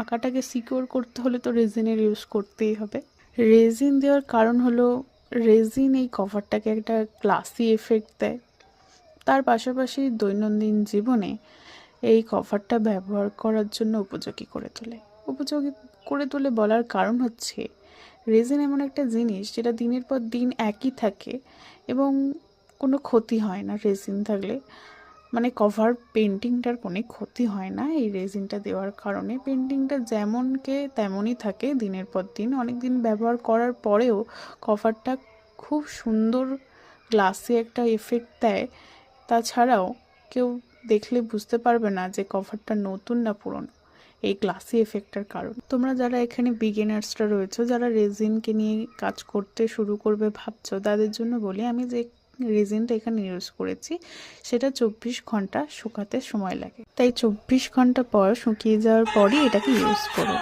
আঁকাটাকে সিকিউর করতে হলে তো রেজিনের ইউজ করতেই হবে। রেজিন দেওয়ার কারণ হলো রেজিন এই কভারটাকে একটা গ্লাসি এফেক্ট দেয়। তার পাশাপাশি দৈনন্দিন জীবনে এই কভারটা ব্যবহার করার জন্য উপযোগী করে তোলে বলার কারণ হচ্ছে রেজিন এমন একটা জিনিস যেটা দিনের পর দিন একই থাকে এবং কোনো ক্ষতি হয় না রেজিন থাকলে। মানে কভার পেন্টিংটার কোনো ক্ষতি হয় না এই রেজিনটা দেওয়ার কারণে। পেন্টিংটা যেমনকে তেমনই থাকে দিনের পর দিন, অনেক দিন ব্যবহার করার পরেও কভারটা খুব সুন্দর গ্লাসি একটা এফেক্ট দেয়। তাছাড়াও কেউ দেখলে বুঝতে পারবে না যে কভারটা নতুন না পুরনো, এই গ্লাসি এফেক্টটার কারণ। তোমরা যারা এখানে বিগিনার্সরা রয়েছো, যারা রেজিনকে নিয়ে কাজ করতে শুরু করবে ভাবছো, তাদের জন্য বলি আমি যে রেজিনটা এখানে ইউজ করেছি সেটা 24 ঘন্টা শুকাতে সময় লাগে, তাই 24 ঘন্টা পর শুকিয়ে যাওয়ার পরই এটাকে ইউজ করো।